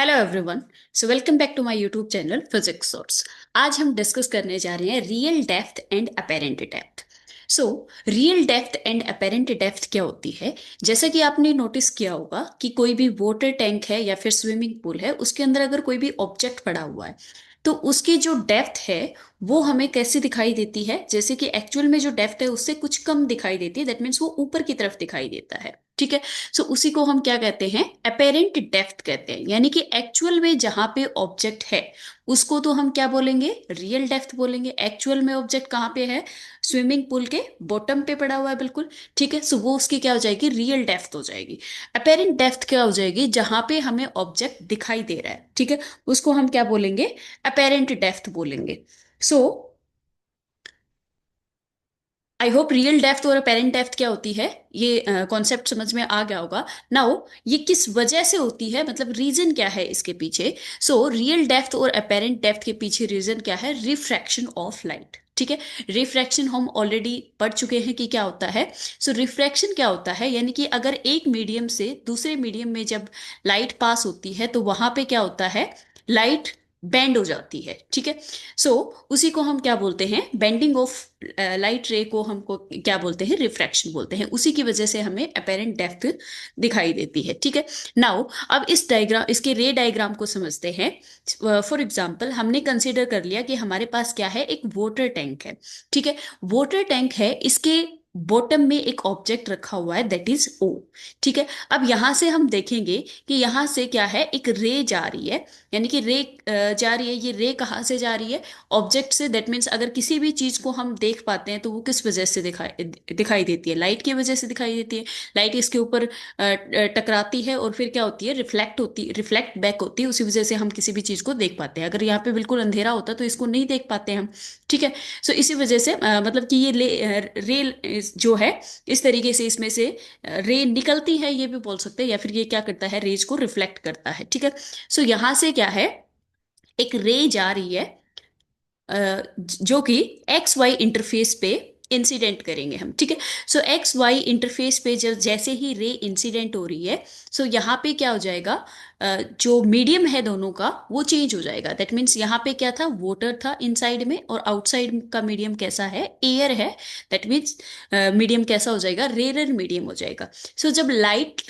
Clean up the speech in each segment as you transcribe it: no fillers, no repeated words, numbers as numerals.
Hello everyone. So welcome back to my YouTube channel physics source. आज हम discuss करने जा रहे हैं real depth and apparent depth. So real depth and apparent depth क्या होती है? जैसा कि आपने नोटिस किया होगा कि कोई भी वाटर टैंक है या फिर स्विमिंग पूल है, उसके अंदर अगर कोई भी ऑब्जेक्ट पड़ा हुआ है तो उसकी जो डेप्थ है वो हमें कैसे दिखाई देती है? जैसे कि एक्चुअल में जो डेप्थ है उससे कुछ कम दिखाई देती है, दैट मीन्स वो ऊपर की तरफ दिखाई देता है। ठीक है। सो उसी को हम क्या कहते हैं? अपेरेंट डेप्थ कहते हैं। यानी कि एक्चुअल में जहां पे ऑब्जेक्ट है उसको तो हम क्या बोलेंगे? रियल डेप्थ बोलेंगे। एक्चुअल में ऑब्जेक्ट कहाँ पे है? स्विमिंग पूल के बॉटम पे पड़ा हुआ है, बिल्कुल ठीक है। सो वो उसकी क्या हो जाएगी? रियल डेप्थ हो जाएगी। अपेरेंट डेप्थ क्या हो जाएगी? जहां पे हमें ऑब्जेक्ट दिखाई दे रहा है, ठीक है, उसको हम क्या बोलेंगे? अपेरेंट डेप्थ बोलेंगे। सो आई होप रियल डेप्थ और अपेरेंट डेप्थ क्या होती है ये कॉन्सेप्ट समझ में आ गया होगा। नाउ ये किस वजह से होती है, मतलब रीजन क्या है इसके पीछे? सो रियल डेप्थ और अपेरेंट डेप्थ के पीछे रीजन क्या है? Refraction of light. ठीक है। रिफ्रैक्शन हम ऑलरेडी पढ़ चुके हैं कि क्या होता है। सो रिफ्रैक्शन क्या होता है? यानी कि अगर एक मीडियम से दूसरे मीडियम में जब लाइट पास होती है तो वहां पे क्या होता है? लाइट बेंड हो जाती है, ठीक है। सो उसी को हम क्या बोलते हैं? बेंडिंग ऑफ लाइट रे को हमको क्या बोलते हैं? रिफ्रैक्शन बोलते हैं। उसी की वजह से हमें अपेरेंट डेप्थ दिखाई देती है, ठीक है। नाउ अब इस डायग्राम, इसके रे डायग्राम को समझते हैं। फॉर एग्जांपल हमने कंसीडर कर लिया कि हमारे पास क्या है? एक वाटर टैंक है, ठीक है। वाटर टैंक है, इसके बॉटम में एक ऑब्जेक्ट रखा हुआ है, दैट इज ओ। ठीक है। अब यहां से हम देखेंगे कि यहां से क्या है? एक रे जा रही है। यानी कि रे जा रही है। ये रे कहाँ से जा रही है? ऑब्जेक्ट से। दैट मीन्स अगर किसी भी चीज को हम देख पाते हैं तो वो किस वजह से दिखाई दिखाई देती है? लाइट की वजह से दिखाई देती है। लाइट इसके ऊपर टकराती है और फिर क्या होती है? रिफ्लेक्ट बैक होती है। उसी वजह से हम किसी भी चीज को देख पाते हैं। अगर यहाँ पे बिल्कुल अंधेरा होता तो इसको नहीं देख पाते हम, ठीक है। सो इसी वजह से मतलब कि ये रे जो है, इस तरीके से इसमें से रे निकलती है, ये भी बोल सकते हैं, या फिर ये क्या करता है? रेज को रिफ्लेक्ट करता है, ठीक है। सो यहां से क्या है? एक रे जा रही है जो कि एक्स वाई इंटरफेस पे इंसिडेंट करेंगे हम, ठीक है। सो एक्स वाई इंटरफेस पे जब जैसे ही रे इंसिडेंट हो रही है, सो यहाँ पे क्या हो जाएगा? जो मीडियम है दोनों का वो चेंज हो जाएगा। दैट मीन्स यहाँ पे क्या था? वाटर था इनसाइड में, और आउटसाइड का मीडियम कैसा है? एयर है। दैट मीन्स मीडियम कैसा हो जाएगा? रेरर मीडियम हो जाएगा। सो जब लाइट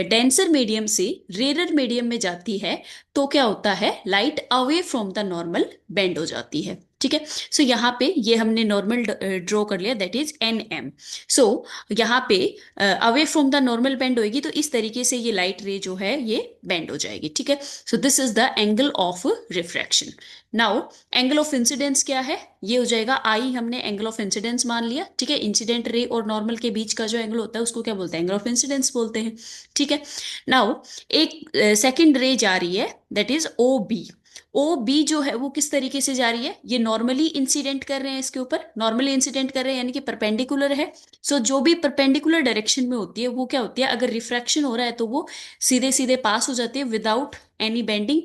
डेंसर मीडियम से रेरर मीडियम में जाती है तो क्या होता है? Light away from the normal bend हो जाती है, ठीक है। सो यहाँ पे ये हमने नॉर्मल ड्रॉ कर लिया, दैट इज एन एम। सो यहाँ पे away from the normal bend होगी तो इस तरीके से ये लाइट रे जो है ये बेंड हो जाएगी, ठीक है। So this is the angle of refraction. Now angle of incidence क्या है? ये हो जाएगा आई। हमने एंगल ऑफ इंसिडेंस मान लिया, ठीक है। इंसिडेंट रे और नॉर्मल के बीच का जो एंगल होता है उसको क्या बोलते हैं? एंगल ऑफ इंसिडेंस बोलते हैं, ठीक है। नाउ एक सेकेंड रे जा रही है, that is O B. O B जो है वो किस तरीके से जा रही है? ये नॉर्मली इंसिडेंट कर रहे हैं, इसके ऊपर नॉर्मली इंसिडेंट कर रहे हैं, यानी कि परपेंडिकुलर है। सो जो भी परपेंडिकुलर डायरेक्शन में होती है वो क्या होती है? अगर रिफ्रैक्शन हो रहा है तो वो सीधे सीधे पास हो जाती है without any bending.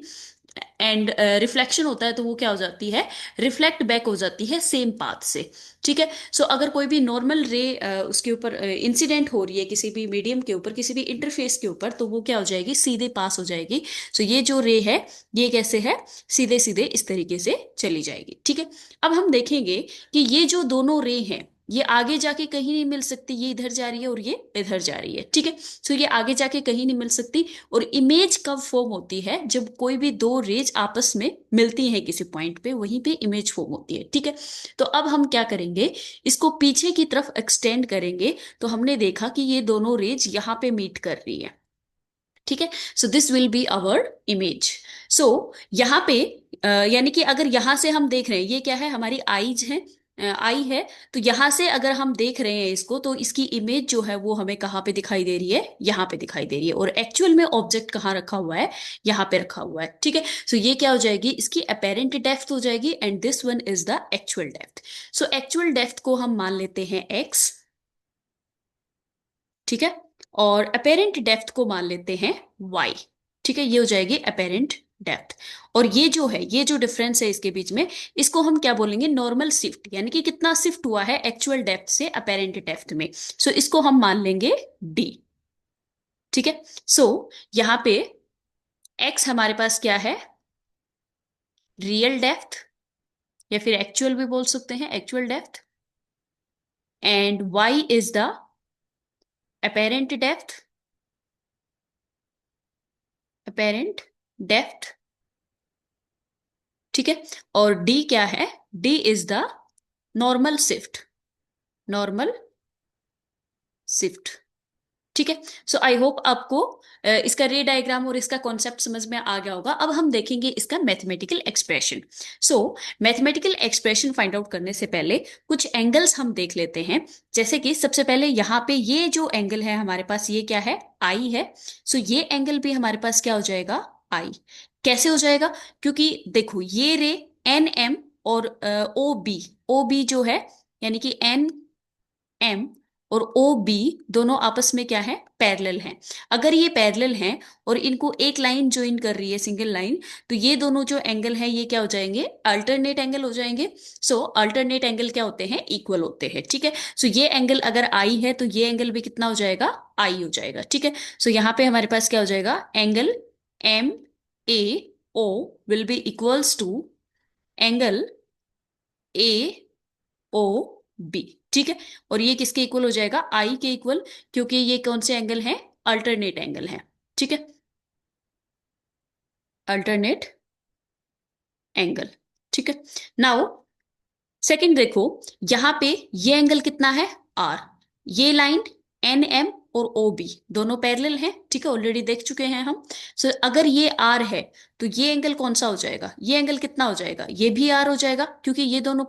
And reflection होता है तो वो क्या हो जाती है? रिफ्लेक्ट बैक हो जाती है सेम पाथ से, ठीक है। सो अगर कोई भी नॉर्मल रे उसके ऊपर इंसिडेंट हो रही है किसी भी मीडियम के ऊपर, किसी भी इंटरफेस के ऊपर, तो वो क्या हो जाएगी? सीधे पास हो जाएगी। सो ये जो रे है ये कैसे है? सीधे सीधे इस तरीके से चली जाएगी, ठीक है। अब हम देखेंगे कि ये जो दोनों रे हैं ये आगे जाके कहीं नहीं मिल सकती। ये इधर जा रही है और ये इधर जा रही है, ठीक है। सो ये आगे जाके कहीं नहीं मिल सकती। और इमेज कब फॉर्म होती है? जब कोई भी दो रेज आपस में मिलती हैं किसी पॉइंट पे, वहीं पे इमेज फॉर्म होती है, ठीक है। तो अब हम क्या करेंगे? इसको पीछे की तरफ एक्सटेंड करेंगे तो हमने देखा कि ये दोनों रेज यहाँ पे मीट कर रही है, ठीक है। So this will be our image. So यहाँ पे यानी कि अगर यहां से हम देख रहे हैं, ये क्या है? हमारी आईज है, आई है। तो यहां से अगर हम देख रहे हैं इसको तो इसकी इमेज जो है वो हमें कहाँ पे दिखाई दे रही है? यहाँ पे दिखाई दे रही है। और एक्चुअल में ऑब्जेक्ट कहाँ रखा हुआ है? यहाँ पे रखा हुआ है, ठीक है। सो ये क्या हो जाएगी? इसकी अपेरेंट डेप्थ हो जाएगी and this one is the actual depth. So actual depth को हम मान लेते हैं एक्स, ठीक है। और अपेरेंट डेप्थ को मान लेते हैं वाई, ठीक है। ये हो जाएगी अपेरेंट डेप्थ। और ये जो है, ये जो डिफरेंस है इसके बीच में, इसको हम क्या बोलेंगे? Normal shift. यानी कि कितना शिफ्ट हुआ है एक्चुअल डेप्थ से अपेरेंट डेप्थ में। सो इसको हम मान लेंगे डी, ठीक है। सो यहाँ पे एक्स हमारे पास क्या है, रियल डेप्थ, या फिर एक्चुअल भी बोल सकते हैं, actual depth. And Y is the apparent depth, apparent depth, ठीक है। और डी क्या है, D is the normal shift, normal shift, ठीक है। सो आई होप आपको इसका रे डायग्राम और इसका कॉन्सेप्ट समझ में आ गया होगा। अब हम देखेंगे इसका मैथमेटिकल एक्सप्रेशन। सो मैथमेटिकल एक्सप्रेशन फाइंड आउट करने से पहले कुछ एंगल्स हम देख लेते हैं। जैसे कि सबसे पहले यहाँ पे ये जो एंगल है हमारे पास, ये क्या है, आई है। सो ये एंगल भी हमारे पास क्या हो जाएगा, आई। कैसे हो जाएगा, क्योंकि देखो ये रे एन एम और ओ बी जो है, यानी कि एन एम और ओ बी दोनों आपस में क्या है, पैरेलल हैं। अगर ये पैरेलल हैं और इनको एक लाइन ज्वाइन कर रही है, सिंगल लाइन, तो ये दोनों जो एंगल हैं ये क्या हो जाएंगे, अल्टरनेट एंगल हो जाएंगे। सो अल्टरनेट एंगल क्या होते हैं, इक्वल होते हैं, ठीक है। सो ये एंगल अगर आई है तो ये एंगल भी कितना हो जाएगा, आई हो जाएगा, ठीक है। सो यहाँ पे हमारे पास क्या हो जाएगा, angle M A O will be equals to angle A O B, ठीक है। और ये किसके इक्वल हो जाएगा, आई के इक्वल, क्योंकि ये कौन से एंगल हैं, अल्टरनेट एंगल है, ठीक है, अल्टरनेट एंगल, ठीक है। नाउ सेकंड देखो, यहां पे ये एंगल कितना है, आर। ये लाइन एन एम और ओ बी दोनों पैरेलल हैं, ठीक है, ऑलरेडी देख चुके हैं हम। सो अगर ये आर है तो ये एंगल कौन सा हो जाएगा, ये एंगल कितना हो जाएगा, ये भी आर हो जाएगा, क्योंकि ये दोनों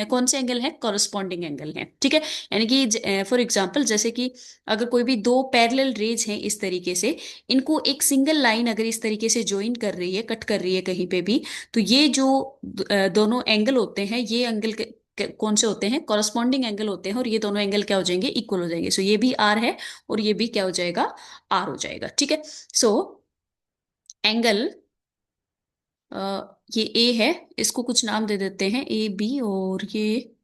कौन से एंगल हैं, कॉरस्पॉन्डिंग एंगल हैं, ठीक है। यानी कि फॉर एग्जांपल, जैसे कि अगर कोई भी दो पैरेलल रेज हैं इस तरीके से, इनको एक सिंगल लाइन अगर इस तरीके से ज्वाइन कर रही है, कट कर रही है कहीं पे भी, तो ये जो दोनों एंगल होते हैं, ये एंगल कौन से होते हैं, कॉरस्पॉन्डिंग एंगल होते हैं, और ये दोनों एंगल क्या हो जाएंगे, इक्वल हो जाएंगे। सो ये भी आर है और ये भी क्या हो जाएगा, आर हो जाएगा, ठीक है। सो एंगल ये ए है, इसको कुछ नाम दे देते हैं, ए बी, और ये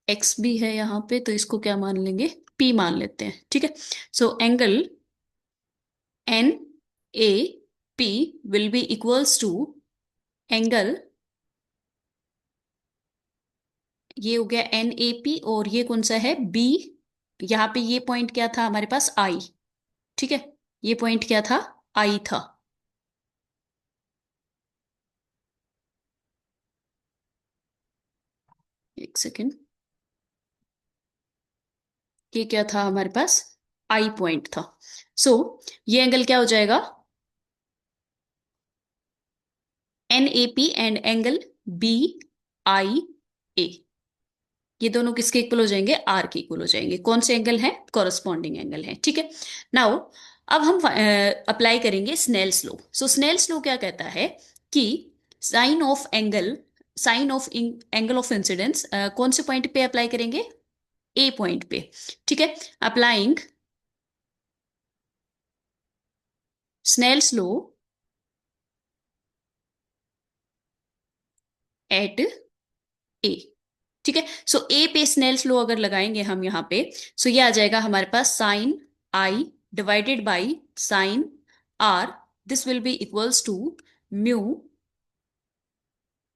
एक्स भी है यहाँ पे, तो इसको क्या मान लेंगे, पी मान लेते हैं, ठीक है। So angle N A P will be equals to angle, ये हो गया एन ए पी, और ये कौन सा है, बी। यहाँ पे ये पॉइंट क्या था हमारे पास, आई, ठीक है। ये पॉइंट क्या था, आई था। एक सेकेंड, ये क्या था हमारे पास, आई पॉइंट था। सो ये एंगल क्या हो जाएगा, N A P and angle B I A, ये दोनों किसके इक्वल हो जाएंगे, आर के इक्वल हो जाएंगे। कौन से एंगल हैं, कॉरस्पॉन्डिंग एंगल है, ठीक है। नाउ अब हम अप्लाई करेंगे Snell's law. So Snell's law क्या कहता है कि sine of angle, sine of angle of incidence कौन से पॉइंट पे अप्लाई करेंगे, ए पॉइंट पे, ठीक है। अप्लाइंग स्नेल्स लॉ एट ए, ठीक है। सो ए पे स्नेल्स लॉ अगर लगाएंगे हम यहाँ पे, सो ये आ जाएगा हमारे पास sine I divided by sine r, this will be equals to mu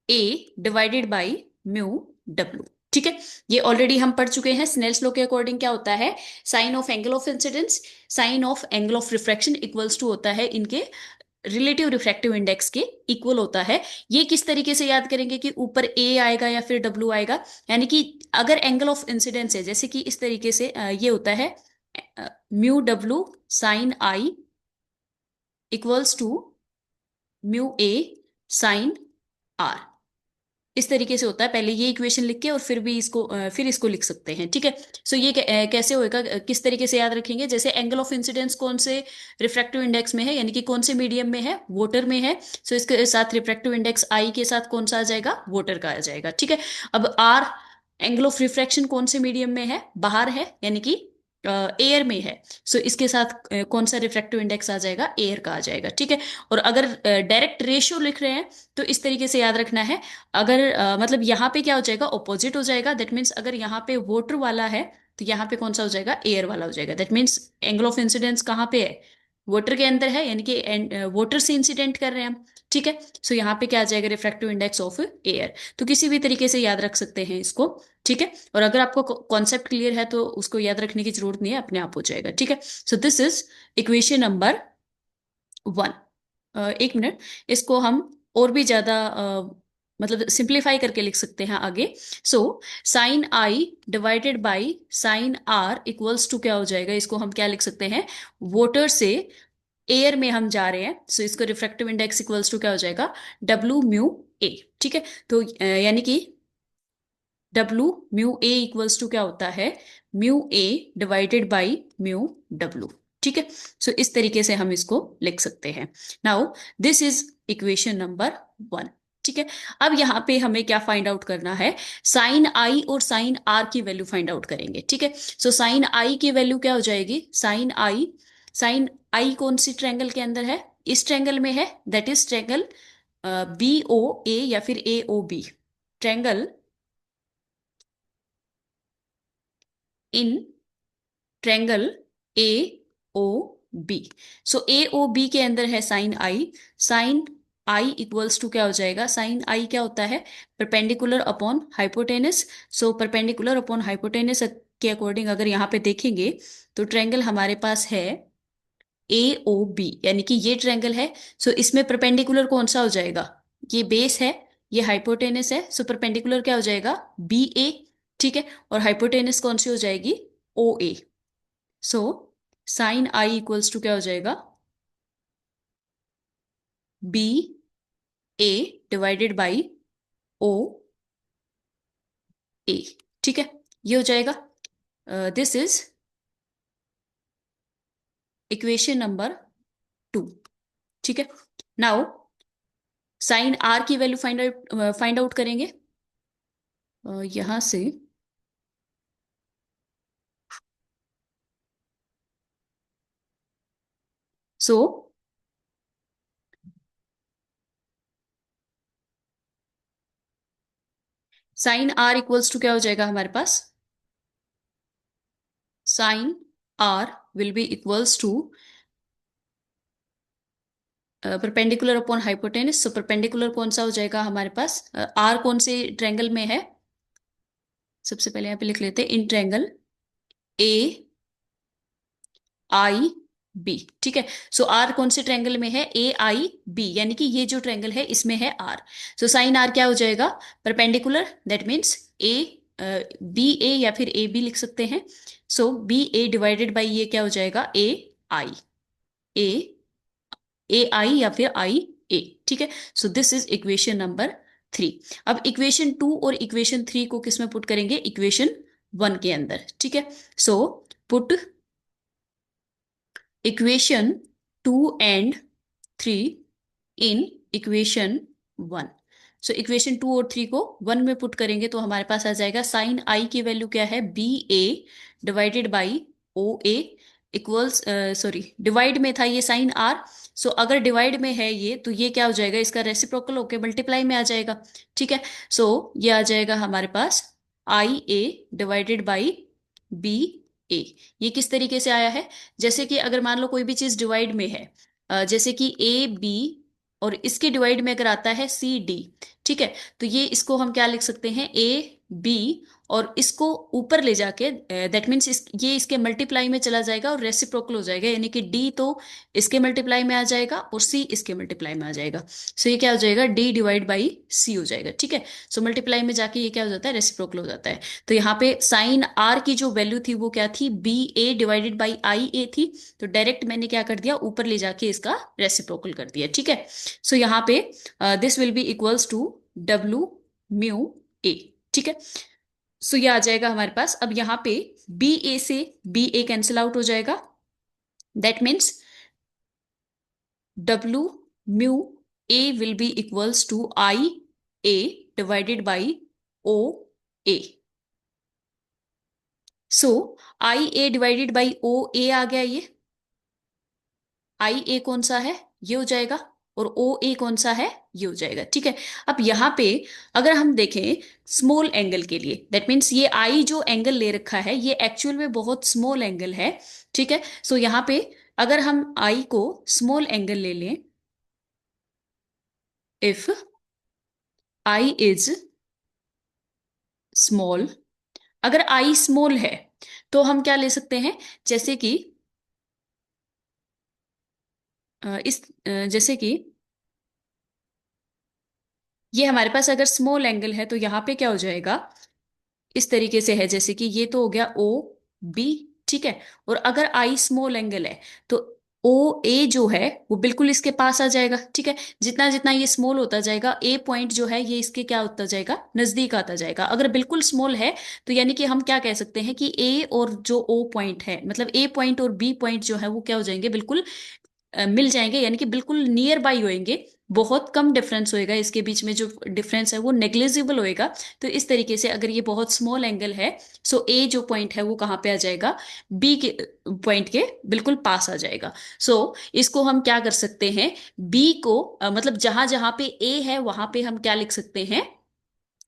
A divided by mu W, ठीक है। ये ऑलरेडी हम पढ़ चुके हैं। स्नेल्स लॉ के अकॉर्डिंग क्या होता है, sine of angle of incidence sine of angle of refraction equals to होता है इनके रिलेटिव रिफ्रैक्टिव इंडेक्स के इक्वल होता है। ये किस तरीके से याद करेंगे कि ऊपर ए आएगा या फिर डब्ल्यू आएगा, यानी कि अगर एंगल ऑफ इंसिडेंस है, जैसे कि इस तरीके से ये होता है mu W sine I equals to mu A sine R, इस तरीके से होता है। पहले ये इक्वेशन लिख के और फिर भी इसको फिर इसको लिख सकते हैं, ठीक है। सो ये कैसे होएगा, किस तरीके से याद रखेंगे, जैसे एंगल ऑफ इंसिडेंस कौन से रिफ्रैक्टिव इंडेक्स में है, यानी कि कौन से मीडियम में है, वाटर में है। सो इसके साथ रिफ्रैक्टिव इंडेक्स आई के साथ कौन सा आ जाएगा, वाटर का आ जाएगा, ठीक है। अब आर एंगल ऑफ रिफ्रैक्शन कौन से मीडियम में है, बाहर है, यानी कि एयर में है। सो इसके साथ कौन सा रिफ्रैक्टिव इंडेक्स आ जाएगा, एयर का आ जाएगा, ठीक है। और अगर डायरेक्ट रेशियो लिख रहे हैं तो इस तरीके से याद रखना है। अगर मतलब यहाँ पे क्या हो जाएगा, ऑपोजिट हो जाएगा। दैट मीन्स अगर यहाँ पे वाटर वाला है तो यहाँ पे कौन सा हो जाएगा, एयर वाला हो जाएगा। That means angle of incidence कहाँ पे है, वाटर के अंदर है, यानी कि वाटर से इंसिडेंट कर रहे हैं हम, ठीक है। सो यहाँ पे क्या आ जाएगा, रिफ्रैक्टिव इंडेक्स ऑफ एयर। तो किसी भी तरीके से याद रख सकते हैं इसको, ठीक है। और अगर आपको कॉन्सेप्ट क्लियर है तो उसको याद रखने की जरूरत नहीं है, अपने आप हो जाएगा, ठीक है। So this is equation number 1। एक मिनट, इसको हम और भी ज्यादा मतलब सिंप्लीफाई करके लिख सकते हैं आगे। So sine I divided by sine are equals to क्या हो जाएगा, इसको हम क्या लिख सकते हैं, वाटर से एयर में हम जा रहे हैं, सो इसको रिफ्रैक्टिव इंडेक्स इक्वल्स टू क्या हो जाएगा, डब्ल्यू म्यू ए, ठीक है। तो यानी कि W mu A equals to क्या होता है, mu A divided by mu W, ठीक है। सो इस तरीके से हम इसको लिख सकते हैं। Now this is equation number 1, ठीक है। अब यहाँ पे हमें क्या फाइंड आउट करना है, साइन आई और साइन आर की वैल्यू फाइंड आउट करेंगे, ठीक है। सो साइन आई की वैल्यू क्या हो जाएगी, साइन आई कौन सी ट्रायंगल के अंदर है, इस ट्रायंगल में है, that is triangle B O A या फिर A O B, triangle in triangle A O B. So A O B के अंदर है साइन आई इक्वल्स टू क्या हो जाएगा, साइन आई क्या होता है, perpendicular upon hypotenuse. So perpendicular upon hypotenuse के अकॉर्डिंग अगर यहाँ पे देखेंगे तो ट्रायंगल हमारे पास है ए ओ बी, यानी कि ये ट्रायंगल है। सो इसमें परपेंडिकुलर कौन सा हो जाएगा, ये बेस है, ये हाइपोटेनस है, सो परपेंडिकुलर क्या हो जाएगा, बी ए, ठीक है। और हाइपोटेनस कौन सी हो जाएगी, O A. So sine I equals to क्या हो जाएगा, B A divided by O A, ठीक है। ये हो जाएगा, दिस इज इक्वेशन नंबर 2, ठीक है। नाउ साइन आर की वैल्यू फाइंड आउट करेंगे यहां से। So sine are equals to क्या हो जाएगा हमारे पास, sine r will be equals to perpendicular upon hypotenuse. So perpendicular कौन सा हो जाएगा हमारे पास, आर कौन से ट्रायंगल में है, सबसे पहले यहाँ पे लिख लेते हैं, इन ट्रायंगल ए आई बी, ठीक है। सो आर कौन से ट्रायंगल में है, ए आई बी, यानी कि ये जो ट्रायंगल है इसमें है आर। सो साइन आर क्या हो जाएगा, perpendicular, that means A B A या फिर ए बी लिख सकते हैं। So B A divided by ये क्या हो जाएगा, ए आई, ए ए आई या फिर आई ए, ठीक है। So this is equation number 3। अब इक्वेशन 2 और इक्वेशन 3 को किस में पुट करेंगे, इक्वेशन 1 के अंदर, ठीक है। So put equation 2 and 3 in equation 1। So equation 2 और 3 को 1 में पुट करेंगे तो हमारे पास आ जाएगा, साइन आई की वैल्यू क्या है, B A divided by O A equals, sorry divide में था ये साइन आर। सो अगर डिवाइड में है ये तो ये क्या हो जाएगा, इसका रेसिप्रोकल होके मल्टीप्लाई में आ जाएगा, ठीक है। सो ये आ जाएगा हमारे पास आई ए डिवाइडेड बाई बी ए। ये किस तरीके से आया है, जैसे कि अगर मान लो कोई भी चीज डिवाइड में है, जैसे कि ए बी और इसके डिवाइड में अगर आता है सी डी, ठीक है। तो ये इसको हम क्या लिख सकते हैं, ए बी, और इसको ऊपर ले जाके दैट मीन्स ये इसके मल्टीप्लाई में चला जाएगा और रेसिप्रोकल हो जाएगा, यानी कि डी तो इसके मल्टीप्लाई में आ जाएगा और सी इसके मल्टीप्लाई में आ जाएगा। सो ये क्या हो जाएगा, डी डिवाइड बाई सी हो जाएगा, ठीक है। सो मल्टीप्लाई में जाके ये क्या हो जाता है, रेसिप्रोकल हो जाता है। तो यहाँ पे साइन आर की जो वैल्यू थी वो क्या थी, B A divided by I A थी। तो डायरेक्ट मैंने क्या कर दिया, ऊपर ले जाके इसका रेसिप्रोकल कर दिया, ठीक है। सो यहाँ पे this will be equals to डब्ल्यू म्यू ए, ठीक है। सो ये आ जाएगा हमारे पास। अब यहाँ पे बी ए से बी ए कैंसिल आउट हो जाएगा, दैट मीन्स डब्ल्यू mu a will be equals to I A divided by O A. So I A divided by O A आ गया, ये आई ए कौन सा है, ये हो जाएगा, और ओ ए कौन सा है, ये हो जाएगा, ठीक है। अब यहाँ पे अगर हम देखें स्मॉल एंगल के लिए, दैट मीन्स ये आई जो एंगल ले रखा है ये एक्चुअल में बहुत स्मॉल एंगल है, ठीक है। सो यहाँ पे अगर हम आई को स्मॉल एंगल ले लें, इफ आई इज स्मॉल, अगर आई स्मॉल है तो हम क्या ले सकते हैं, जैसे कि जैसे कि ये हमारे पास अगर स्मॉल एंगल है तो यहाँ पे क्या हो जाएगा, इस तरीके से है, जैसे कि ये तो हो गया ओ बी, ठीक है। और अगर आई स्मॉल एंगल है तो ओ ए जो है वो बिल्कुल इसके पास आ जाएगा, ठीक है। जितना जितना ये स्मॉल होता जाएगा ए पॉइंट जो है ये इसके क्या होता जाएगा, नजदीक आता जाएगा। अगर बिल्कुल स्मॉल है तो यानी कि हम क्या कह सकते हैं कि ए और जो ओ पॉइंट है, मतलब ए पॉइंट और बी पॉइंट जो है वो क्या हो जाएंगे, बिल्कुल मिल जाएंगे, यानी कि बिल्कुल नियर बाई होएंगे। बहुत कम डिफरेंस होएगा इसके बीच में, जो डिफरेंस है वो नेग्लिजिबल होएगा। तो इस तरीके से अगर ये बहुत स्मॉल एंगल है, सो ए जो पॉइंट है वो कहाँ पे आ जाएगा, बी के पॉइंट के बिल्कुल पास आ जाएगा। सो इसको हम क्या कर सकते हैं, बी को मतलब जहां जहां पे ए है वहां पे हम क्या लिख सकते हैं,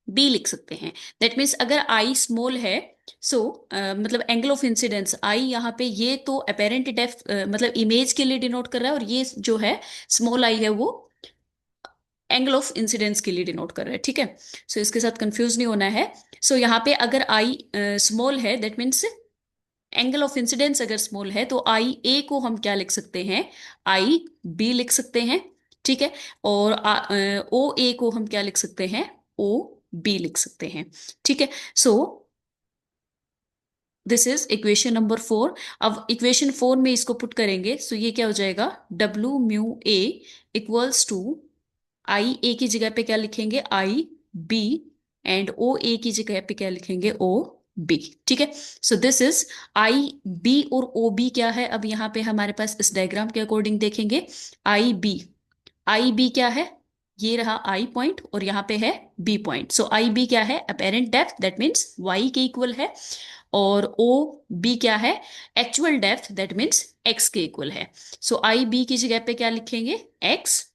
बी लिख सकते हैं। दैट मीन्स अगर आई स्मॉल है, सो मतलब एंगल ऑफ इंसिडेंस आई यहाँ पे, ये तो अपेरेंट डेप्थ मतलब इमेज के लिए डिनोट कर रहा है, और ये जो है स्मॉल आई है वो एंगल ऑफ इंसिडेंस के लिए डिनोट कर रहा है, ठीक है। सो इसके साथ कंफ्यूज नहीं होना है। सो यहाँ पे अगर आई स्मॉल है, that means angle of incidence अगर स्मॉल है तो आई ए को हम क्या लिख सकते हैं, आई बी लिख सकते हैं, ठीक है। और ओ ए को हम क्या लिख सकते हैं, ओ बी लिख सकते हैं, ठीक है। So this is equation number 4। अब इक्वेशन 4 में इसको पुट करेंगे, सो ये क्या हो जाएगा, डब्ल्यू mu A equals to, I A की जगह पे क्या लिखेंगे, आई बी, एंड ओ ए की जगह पे क्या लिखेंगे, ओ बी, ठीक है। So this is I B और ओ बी क्या है, अब यहाँ पे हमारे पास इस डायग्राम के अकॉर्डिंग देखेंगे, आई बी, आई बी क्या है, ये रहा आई पॉइंट और यहाँ पे है B point. So I B क्या है, apparent depth, that means Y के इक्वल है। और ओ बी क्या है, actual depth, that means X के इक्वल है। सो आई बी की जगह पे क्या लिखेंगे, X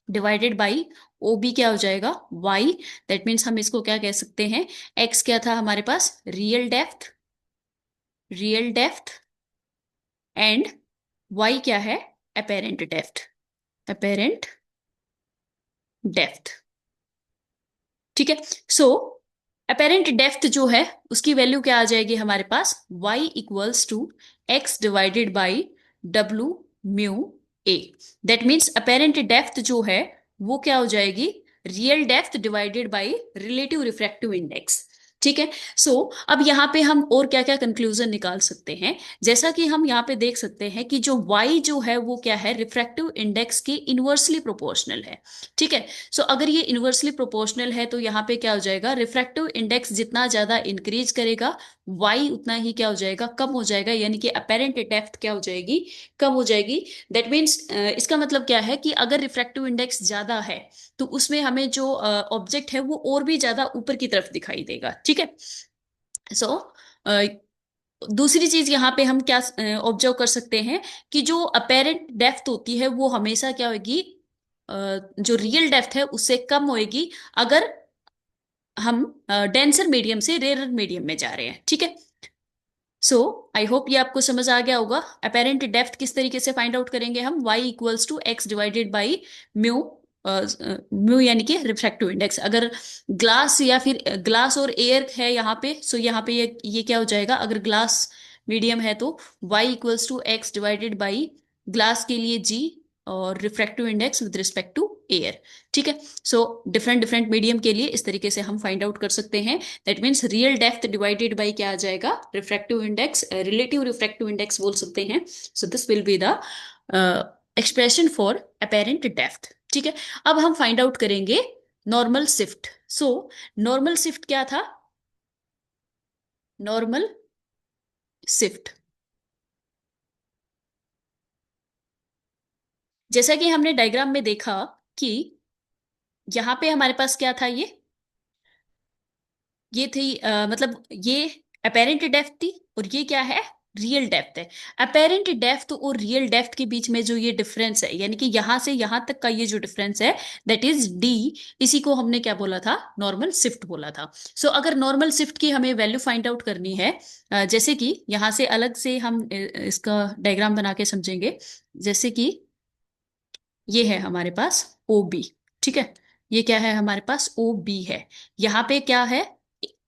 divided by O B क्या हो जाएगा, वाई। दैट मीन्स हम इसको क्या कह सकते हैं, एक्स क्या था हमारे पास, real depth, real depth, and y क्या है, अपेरेंट डेप्थ, अपेरेंट डेप्थ, ठीक है। सो अपेरेंट डेप्थ जो है उसकी वैल्यू क्या आ जाएगी हमारे पास, y equals to X divided by W mu A. That means apparent depth जो है वो क्या हो जाएगी, real depth divided by relative refractive index, ठीक है। सो अब यहाँ पे हम और क्या क्या कंक्लूजन निकाल सकते हैं, जैसा कि हम यहाँ पे देख सकते हैं कि जो y जो है वो क्या है, रिफ्रैक्टिव इंडेक्स के इनवर्सली प्रोपोर्शनल है, ठीक है। सो अगर ये इनवर्सली प्रोपोर्शनल है तो यहाँ पे क्या हो जाएगा, रिफ्रैक्टिव इंडेक्स जितना ज्यादा इंक्रीज करेगा y उतना ही क्या हो जाएगा, कम हो जाएगा, यानी कि अपेरेंट डेप्थ क्या हो जाएगी, कम हो जाएगी। दैट मीन्स इसका मतलब क्या है कि अगर रिफ्रैक्टिव इंडेक्स ज्यादा है तो उसमें हमें जो ऑब्जेक्ट है वो और भी ज्यादा ऊपर की तरफ दिखाई देगा, ठीक है। सो दूसरी चीज यहाँ पे हम क्या ऑब्जर्व कर सकते हैं कि जो अपेरेंट डेप्थ होती है वो हमेशा क्या होगी, जो रियल डेप्थ है उससे कम होएगी अगर हम डेंसर मीडियम से रेयर मीडियम में जा रहे हैं, ठीक है। सो आई होप ये आपको समझ आ गया होगा। अपेरेंट डेप्थ किस तरीके से फाइंड आउट करेंगे हम, y equals to X divided by mu, mu यानी कि रिफ्रैक्टिव इंडेक्स। अगर ग्लास या फिर ग्लास और एयर है यहाँ पे, सो यहाँ पे ये क्या हो जाएगा, अगर ग्लास मीडियम है तो y equals to X divided by glass के लिए g, और refractive index with respect to air, ठीक है। सो डिफरेंट डिफरेंट मीडियम के लिए इस तरीके से हम फाइंड आउट कर सकते हैं। That means real depth divided by क्या आ जाएगा, refractive index, relative refractive index बोल सकते हैं। सो this will be the expression for apparent depth, ठीक है। अब हम फाइंड आउट करेंगे नॉर्मल शिफ्ट। सो नॉर्मल शिफ्ट क्या था, नॉर्मल शिफ्ट, जैसा कि हमने डायग्राम में देखा कि यहां पे हमारे पास क्या था, ये थी मतलब ये अपेरेंट डेप्थ थी, और ये क्या है, रियल डेप्थ है। अपेरेंट डेप्थ और रियल डेप्थ के बीच में जो ये डिफरेंस है, यानी कि यहां से यहां तक का ये जो डिफरेंस है, दैट इज डी। इसी को हमने क्या बोला था, नॉर्मल शिफ्ट बोला था। सो अगर नॉर्मल शिफ्ट की हमें वैल्यू फाइंड आउट करनी है, जैसे कि यहां से अलग से हम इसका डायग्राम बना के समझेंगे। जैसे कि ये है हमारे पास ओ बी, ठीक है। ये क्या है, हमारे पास ओ बी है। यहाँ पे क्या है,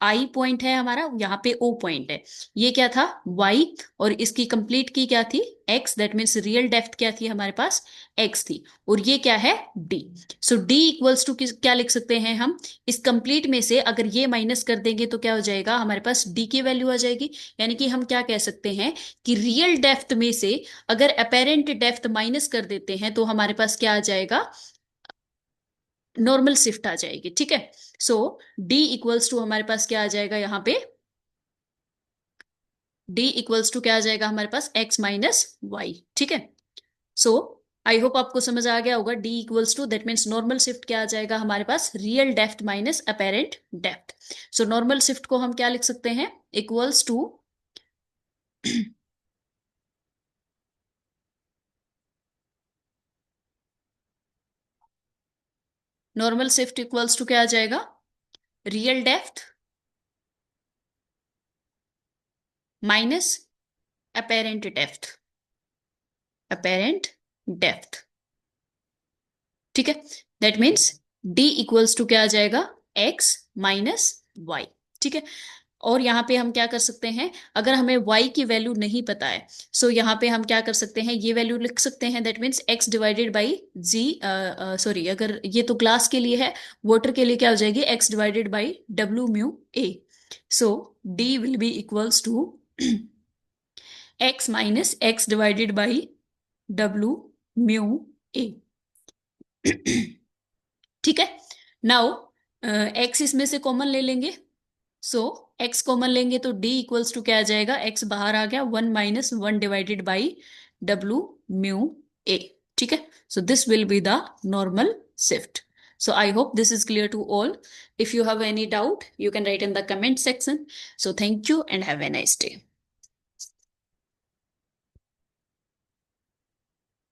आई पॉइंट है हमारा, यहाँ पे ओ पॉइंट है। ये क्या था, वाई, और इसकी कंप्लीट की क्या थी, x. That means real depth क्या थी हमारे पास, एक्स थी। और ये क्या है, D. So D equals to क्या लिख सकते हैं हम, इस कंप्लीट में से अगर ये माइनस कर देंगे तो क्या हो जाएगा, हमारे पास डी की वैल्यू आ जाएगी। यानी कि हम क्या कह सकते हैं कि रियल डेप्थ में से अगर अपेरेंट डेप्थ माइनस कर देते हैं तो हमारे पास क्या आ जाएगा, नॉर्मल शिफ्ट आ जाएगी, ठीक है। सो डी इक्वल्स टू हमारे पास क्या आ जाएगा यहाँ पे, डी इक्वल्स टू क्या आ जाएगा हमारे पास, एक्स माइनस वाई, ठीक है। सो आई होप आपको समझ आ गया होगा। D equals to, that means normal shift क्या आ जाएगा हमारे पास, real depth minus apparent depth. So normal shift को हम क्या लिख सकते हैं, equals to normal shift equals to क्या आ जाएगा, real depth minus apparent depth, apparent depth, ठीक है। That means d equals to क्या आ जाएगा, एक्स माइनस वाई, ठीक है। और यहाँ पे हम क्या कर सकते हैं, अगर हमें y की वैल्यू नहीं पता है, सो यहाँ पे हम क्या कर सकते हैं, ये वैल्यू लिख सकते हैं, that means x divided by G, sorry, अगर ये तो ग्लास के लिए है, वाटर के लिए क्या हो जाएगी, x divided by W mu a. So d will be equals to x minus x divided by W mu a, ठीक है। नाउ x इसमें से कॉमन ले लेंगे, सो x कॉमन लेंगे तो d इक्वल्स टू क्या आ जाएगा, x बाहर आ गया, 1 - 1 divided by W mu a, ठीक है। So this will be the normal shift. So I hope this is clear to all. If you have any doubt, you can write in the comment section. So thank you and have a nice day.